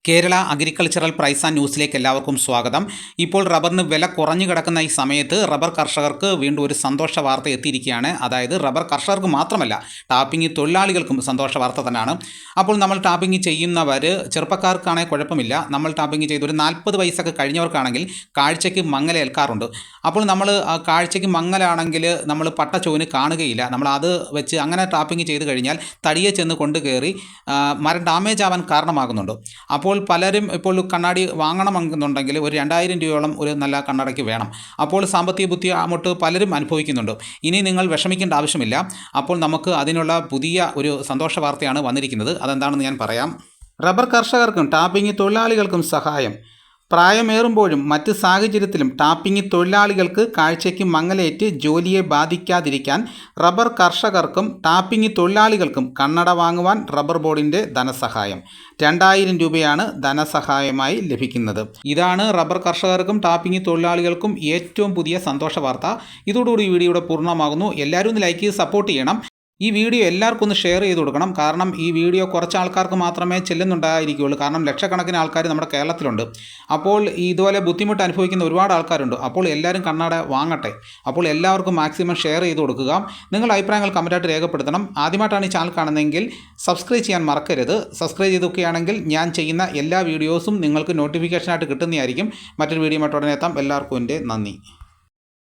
Kerala agricultural price and ന്യൂസിലേക്ക് എല്ലാവർക്കും സ്വാഗതം. ഇപ്പോൾ റബ്ബറിന് വില കുറഞ്ഞു കിടക്കുന്ന ഈ സമയത്ത് റബ്ബർ കർഷകർക്ക് വീണ്ടും ഒരു സന്തോഷ വാർത്ത എത്തിയിരിക്കുകയാണ്. അതായത് റബ്ബർ കർഷകർക്ക് മാത്രമല്ല, ടാപ്പിംഗ് തൊഴിലാളികൾക്കും സന്തോഷ വാർത്ത തന്നെയാണ്. അപ്പോൾ നമ്മൾ ടാപ്പിംഗ് ചെയ്യുന്നവർ ചെറുപ്പക്കാർക്കാണെങ്കിൽ കുഴപ്പമില്ല. നമ്മൾ ടാപ്പിംഗ് ചെയ്ത് ഒരു 40 വയസ്സൊക്കെ കഴിഞ്ഞവർക്കാണെങ്കിൽ കാഴ്ചയ്ക്ക് മങ്ങലേൽക്കാറുണ്ട്. അപ്പോൾ നമ്മൾ കാഴ്ചയ്ക്ക് മങ്ങലാണെങ്കിൽ നമ്മൾ പട്ടച്ചോവിന് കാണുകയില്ല. നമ്മൾ അത് വെച്ച് അങ്ങനെ ടാപ്പിംഗ് ചെയ്ത് കഴിഞ്ഞാൽ തടിയെ ചെന്ന് കൊണ്ടുകയറി മരം ഡാമേജ് ആവാൻ കാരണമാകുന്നുണ്ട്. അപ്പോൾ പലരും ഇപ്പോൾ കണ്ണാടി വാങ്ങണമെന്നുണ്ടെങ്കിൽ ഒരു 2000 രൂപയോളം ഒരു നല്ല കണ്ണടയ്ക്ക് വേണം. അപ്പോൾ സാമ്പത്തിക ബുദ്ധിമുട്ട് പലരും അനുഭവിക്കുന്നുണ്ട്. ഇനി നിങ്ങൾ വിഷമിക്കേണ്ട ആവശ്യമില്ല. അപ്പോൾ നമുക്ക് അതിനുള്ള പുതിയ ഒരു സന്തോഷ വാർത്തയാണ് വന്നിരിക്കുന്നത്. അതെന്താണെന്ന് ഞാൻ പറയാം. റബ്ബർ കർഷകർക്കും ടാപ്പിംഗ് തൊഴിലാളികൾക്കും സഹായം. പ്രായമേറുമ്പോഴും മറ്റ് സാഹചര്യത്തിലും ടാപ്പിംഗ് തൊഴിലാളികൾക്ക് കാഴ്ചയ്ക്ക് മങ്ങലേറ്റ് ജോലിയെ ബാധിക്കാതിരിക്കാൻ റബ്ബർ കർഷകർക്കും ടാപ്പിംഗ് തൊഴിലാളികൾക്കും കണ്ണട വാങ്ങുവാൻ റബ്ബർ ബോർഡിൻ്റെ ധനസഹായം. 2000 രൂപയാണ് ധനസഹായമായി ലഭിക്കുന്നത്. ഇതാണ് റബ്ബർ കർഷകർക്കും ടാപ്പിംഗ് തൊഴിലാളികൾക്കും ഏറ്റവും പുതിയ സന്തോഷ വാർത്ത. ഇതോടുകൂടി വീഡിയോയുടെ പൂർണ്ണമാകുന്നു. എല്ലാവരും ഒന്ന് ലൈക്ക് ചെയ്ത് സപ്പോർട്ട് ചെയ്യണം. ഈ വീഡിയോ എല്ലാവർക്കും ഒന്ന് ഷെയർ ചെയ്ത് കൊടുക്കണം. കാരണം ഈ വീഡിയോ കുറച്ച് ആൾക്കാർക്ക് മാത്രമേ ചെല്ലുന്നുണ്ടായിരിക്കുകയുള്ളൂ. കാരണം ലക്ഷക്കണക്കിന് ആൾക്കാർ നമ്മുടെ കേരളത്തിലുണ്ട്. അപ്പോൾ ഇതുപോലെ ബുദ്ധിമുട്ട് അനുഭവിക്കുന്ന ഒരുപാട് ആൾക്കാരുണ്ട്. അപ്പോൾ എല്ലാവരും കണ്ണട വാങ്ങട്ടെ. അപ്പോൾ എല്ലാവർക്കും മാക്സിമം ഷെയർ ചെയ്ത് കൊടുക്കുക. നിങ്ങളുടെ അഭിപ്രായങ്ങൾ കമൻറ്റായിട്ട് രേഖപ്പെടുത്തണം. ആദ്യമായിട്ടാണ് ഈ ചാനൽ കാണുന്നതെങ്കിൽ സബ്സ്ക്രൈബ് ചെയ്യാൻ മറക്കരുത്. സബ്സ്ക്രൈബ് ചെയ്തൊക്കെയാണെങ്കിൽ ഞാൻ ചെയ്യുന്ന എല്ലാ വീഡിയോസും നിങ്ങൾക്ക് നോട്ടിഫിക്കേഷനായിട്ട് കിട്ടുന്നതായിരിക്കും. മറ്റൊരു വീഡിയോ ഉടനെ എത്താം. എല്ലാവർക്കും എൻ്റെ നന്ദി.